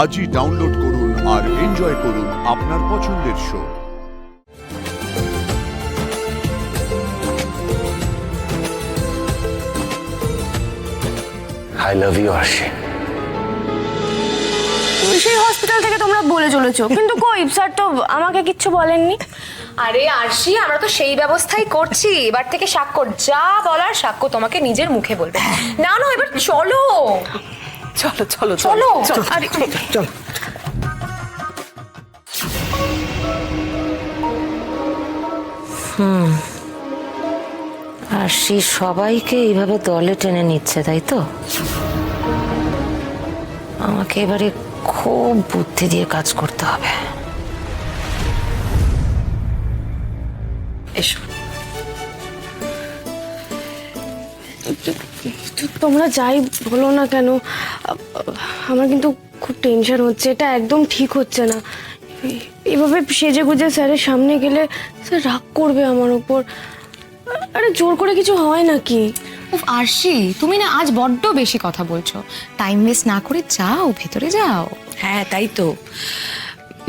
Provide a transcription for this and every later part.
আজই ডাউনলোড করুন আর এনজয় করুন আপনার পছন্দের শো। আই লাভ ইউ আরশি। সেই হসপিটাল থেকে তোমরা বলে চলেছো, কিন্তু কই স্যার তো আমাকে কিচ্ছু বলেননি। আরে আরশি, আমরা তো সেই ব্যবস্থাই করছি। এবার থেকে স্বাক্ষর যা বলার সাক্ষ্য তোমাকে নিজের মুখে বলবে। না না, এবার চলো চলো চলো চলো। আরে চল। আরশি সবাইকে এইভাবে দলে টেনে নিচ্ছে, তাই তো? আমাকে এবারে খুব বুদ্ধি দিয়ে কাজ করতে হবে। এসো। তোমরা যাই বলো না কেন, আমার কিন্তু খুব টেনশন হচ্ছে। এটা একদম ঠিক হচ্ছে না। এভাবে সেজে গুজে স্যারের সামনে গেলে স্যার রাগ করবে আমার উপর। আরে জোর করে কিছু হয় নাকি? উফ আরশি, তুমি না আজ বড্ড বেশি কথা বলছো। টাইম ওয়েস্ট না করে যাও, ভেতরে যাও। হ্যাঁ তাই তো,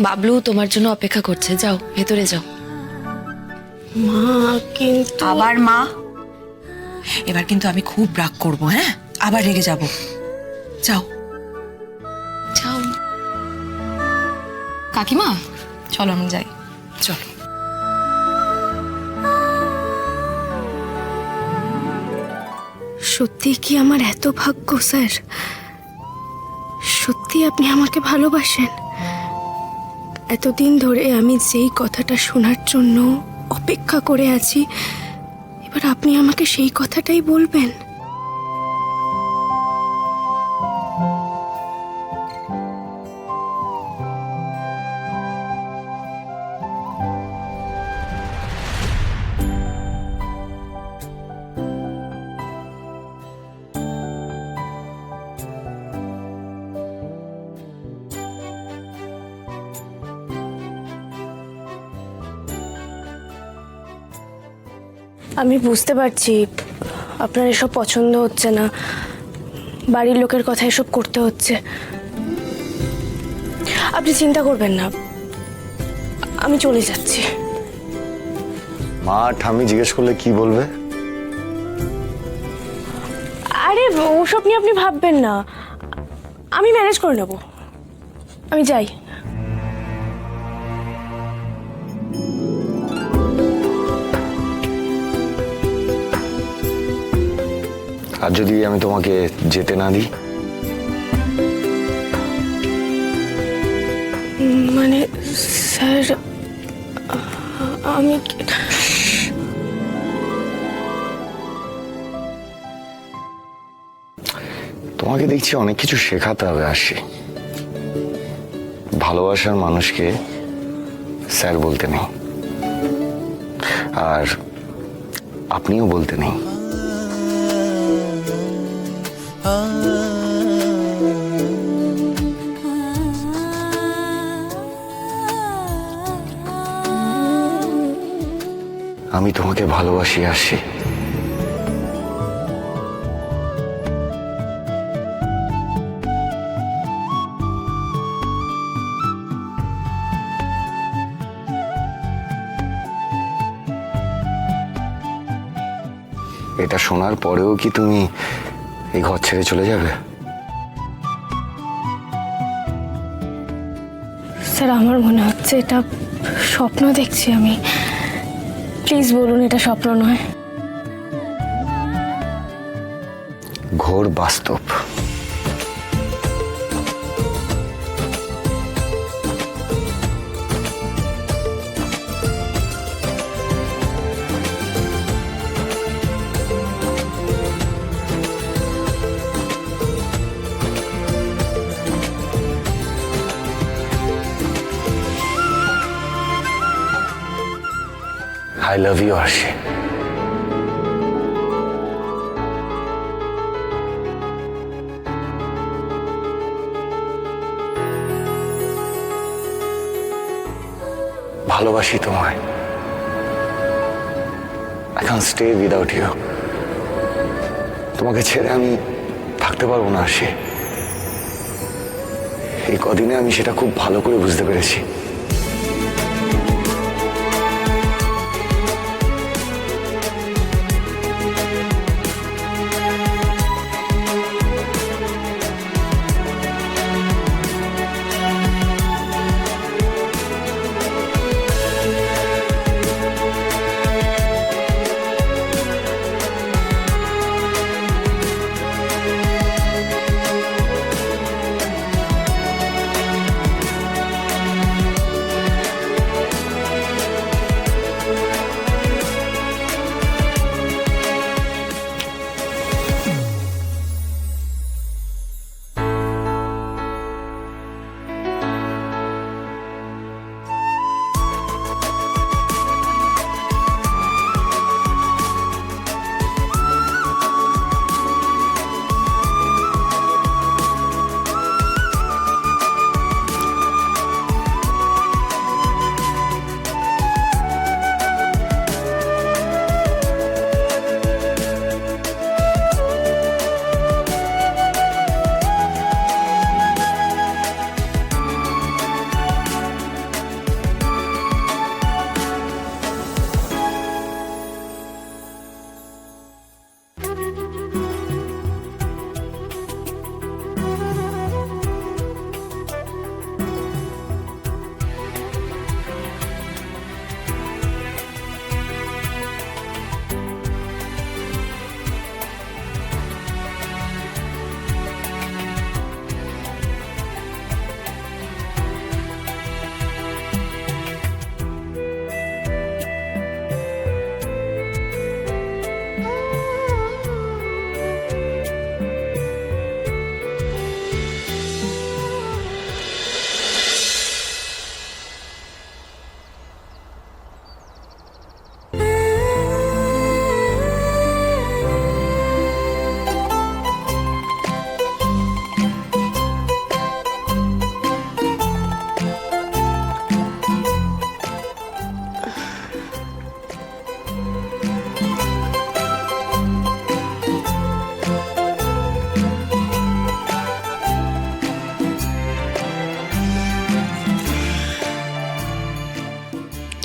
বাবলু তোমার জন্য অপেক্ষা করছে, যাও ভেতরে যাও। মা কিন্তু আবার মা? এবার কিন্তু আমি খুব রাগ করব, হ্যাঁ আবার রেগে যাব। যাও যাও। কাকিমা চলো আমি যাই। চলো। সত্যি কি আমার এত ভাগ্য স্যার? সত্যি আপনি আমাকে ভালোবাসেন? এতদিন ধরে আমি যেই কথাটা শোনার জন্য অপেক্ষা করে আছি, এবার আপনি আমাকে সেই কথাটাই বলবেন? আমি বুঝতে পারছি আপনার এসব পছন্দ হচ্ছে না, বাড়ির লোকের কথা এসব করতে হচ্ছে। আপনি চিন্তা করবেন না, আমি চলে যাচ্ছি। মা ঠাম্মি জিজ্ঞেস করলে কি বলবে? আরে ওসব নিয়ে আপনি ভাববেন না, আমি ম্যানেজ করে নেব। আমি যাই। আর যদি আমি তোমাকে যেতে না দিই? মানে স্যার, আমি তোমাকে দেখছি অনেক কিছু শেখাতে হবে আরশি। ভালোবাসার মানুষকে স্যার বলতে নেই, আর আপনিও বলতে নেই। আমি তোমাকে ভালোবাসি আরশি। এটা শোনার পরেও কি তুমি এই ঘর ছেড়ে চলে যাবে? স্যার, আমার মনে হচ্ছে এটা স্বপ্ন দেখছি আমি। প্লিজ বলুন এটা স্বপ্ন নয়। ঘোর বাস্তব। I love you, Arshi. ভালোবাসি তোমায়। I can't stay without you. তোমাকে ছেড়ে আমি থাকতে পারবো না আরশি। এই কদিনে আমি সেটা খুব ভালো করে বুঝতে পেরেছি।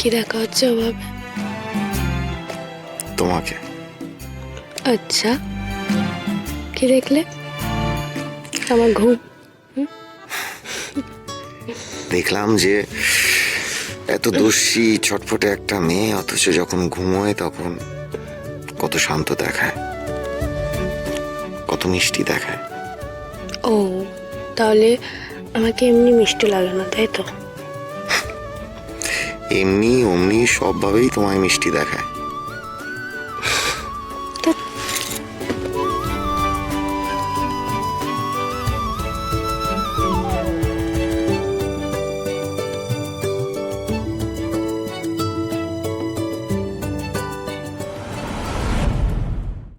কি দেখা হচ্ছে ওভাবে? তোমাকে। আচ্ছা, কি দেখলে? আমার ঘুম। দেখলাম যে এত দোষী ছটফটে একটা মেয়ে অথচ যখন ঘুমোয় তখন কত শান্ত দেখায়, কত মিষ্টি দেখায়। ও, তাহলে আমাকে এমনি মিষ্টি লাগে না, তাই তো? এমনি অমনি সবভাবেই তোমায় মিষ্টি দেখায়।